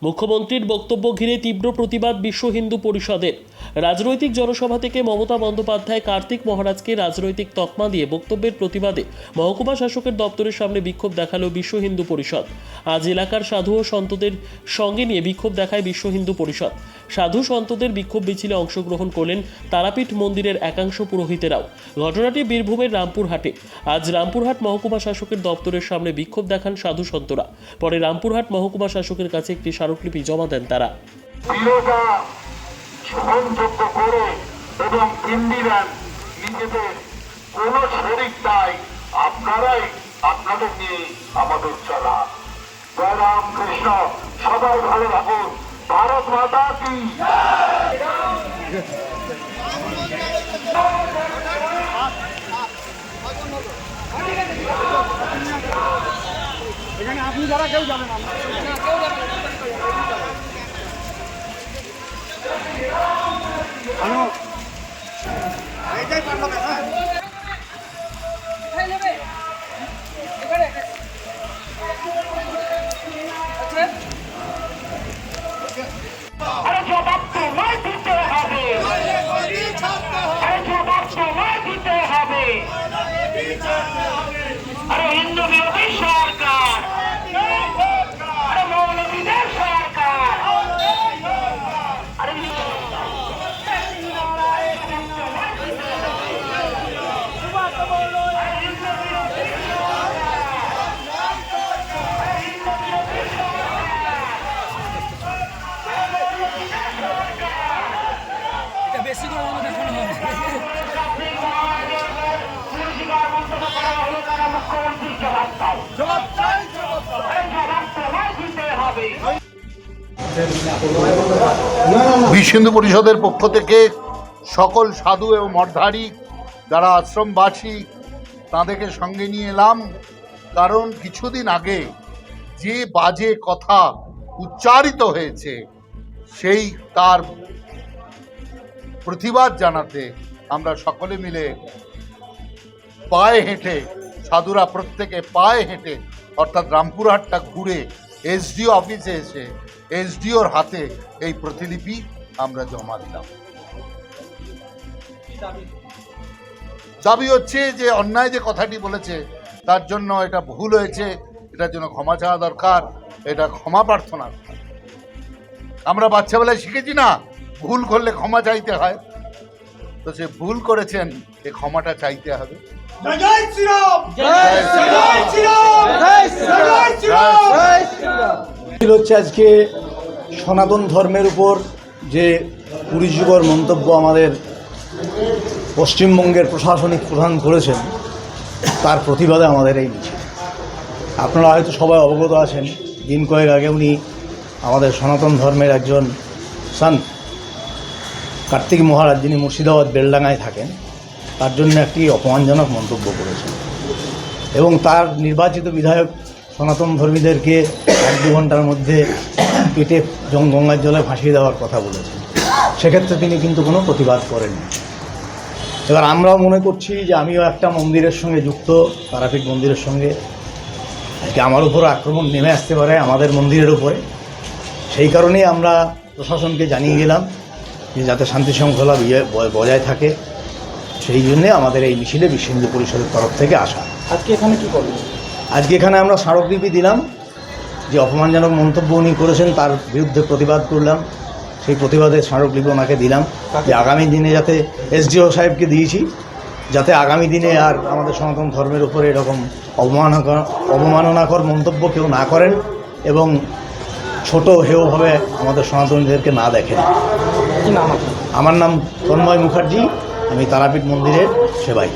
মুখ্যমন্ত্রীর বক্তব্য ঘিরে তীব্র প্রতিবাদ বিশ্ব হিন্দু পরিষদের। রাজনৈতিক জনসভা থেকে মমতা বন্দ্যোপাধ্যায় কার্তিক মহারাজকে রাজনৈতিক তকমা দিয়ে বক্তব্যের প্রতিবাদে মহকুমা শাসকের দপ্তরের সামনে বিক্ষোভ দেখালো বিশ্ব হিন্দু পরিষদ। আজ এলাকার সাধু ও সন্তদের সঙ্গে নিয়ে বিক্ষোভ দেখায় বিশ্ব হিন্দু পরিষদ। সাধু সন্তদের বিক্ষোভ মিছিলে অংশগ্রহণ করলেন তারাপীঠ মন্দিরের একাংশ পুরোহিতেরাও। ঘটনাটি বীরভূমের রামপুরহাটে। আজ রামপুরহাট মহকুমা শাসকের দপ্তরের সামনে বিক্ষোভ দেখান সাধু সন্তরা। পরে রামপুরহাট মহকুমা শাসকের কাছে একটি স্মারকলিপি জমা দেন তারা। এবং ইন্দিরান নিজেদের কোন শরীর নাই, আপনারাই আপনাদের নিয়ে আমাদের চলা। জয় রাম কৃষ্ণ, সবাই ভালো থাকুন। ভারত মাতা কি এখানে আপনি যারা কেউ যাবেন না, এইটাই পারবো না। জবাব তোমায় দিতে হবে, জবাব তোমায় দিতে হবে। আরে হিন্দু বিরোধী সরকার, আরে মৌলবীদের সরকার, আরে বেশি করে দেখানো হয়। বিশ্ব হিন্দু পরিষদের পক্ষ থেকে সকল সাধু এবং মঠধারী যারা আশ্রমবাসী তাদেরকে সঙ্গে নিয়ে এলাম। কারণ কিছুদিন আগে যে বাজে কথা উচ্চারিত হয়েছে সেই তার প্রতিবাদ জানাতে আমরা সকলে মিলে পায়ে হেঁটে, সাধুরা প্রত্যেকে পায়ে হেঁটে অর্থাৎ রামপুরহাটটা ঘুরে এসডিও অফিসে এসে এসডিওর হাতে এই প্রতিলিপি আমরা জমা দিলাম। দাবি হচ্ছে যে অন্যায় যে কথাটি বলেছে তার জন্য এটা ভুল হয়েছে, এটার জন্য ক্ষমা চাওয়া দরকার, এটা ক্ষমা প্রার্থনা। আমরা বাচ্চাবেলায় শিখেছি না, ভুল করলে ক্ষমা চাইতে হয়, তো সে ভুল করেছেন, এই ক্ষমাটা চাইতে হবে। হচ্ছে আজকে সনাতন ধর্মের উপর যে কুরুচিকর মন্তব্য আমাদের পশ্চিমবঙ্গের প্রশাসনিক প্রধান করেছেন তার প্রতিবাদে আমাদের এই মিছিল। আপনারা হয়তো সবাই অবগত আছেন, দিন কয়েক আগে উনি আমাদের সনাতন ধর্মের একজন সন্ত কার্তিক মহারাজ, যিনি মুর্শিদাবাদ বেলডাঙ্গায় থাকেন, তার জন্য একটি অপমানজনক মন্তব্য করেছেন এবং তার নির্বাচিত বিধায়ক সনাতন ধর্মীদেরকে 1-2 ঘন্টার মধ্যে পেটে গঙ্গার জলে ভাসিয়ে দেওয়ার কথা বলেছেন। সেক্ষেত্রে তিনি কিন্তু কোনো প্রতিবাদ করেননি। এবার আমরাও মনে করছি যে আমিও একটা মন্দিরের সঙ্গে যুক্ত, তারাপীঠ মন্দিরের সঙ্গে, আজকে আমার উপর আক্রমণ নেমে আসতে পারে আমাদের মন্দিরের উপরে। সেই কারণেই আমরা প্রশাসনকে জানিয়ে গেলাম যে যাতে শান্তি শৃঙ্খলা বজায় থাকে। সেই জন্যে আমাদের এই মিছিলে বিশ্ব হিন্দু পরিষদের তরফ থেকে আসা। আজকে এখানে কি করবেন? আজকে এখানে আমরা স্মারকলিপি দিলাম, যে অপমানজনক মন্তব্য উনি করেছেন তার বিরুদ্ধে প্রতিবাদ করলাম। সেই প্রতিবাদের স্মারকলিপি ওনাকে দিলাম, যে আগামী দিনে যাতে এসডিও সাহেবকে দিয়েছি, যাতে আগামী দিনে আর আমাদের সনাতন ধর্মের উপরে এরকম অবমাননাকর মন্তব্য কেউ না করেন এবং ছোট হেয়ভাবে আমাদের সনাতনীদেরকে না দেখেন। কি নাম? আমার নাম তন্ময় মুখার্জি, আমি তারাপীঠ মন্দিরের সেবাই।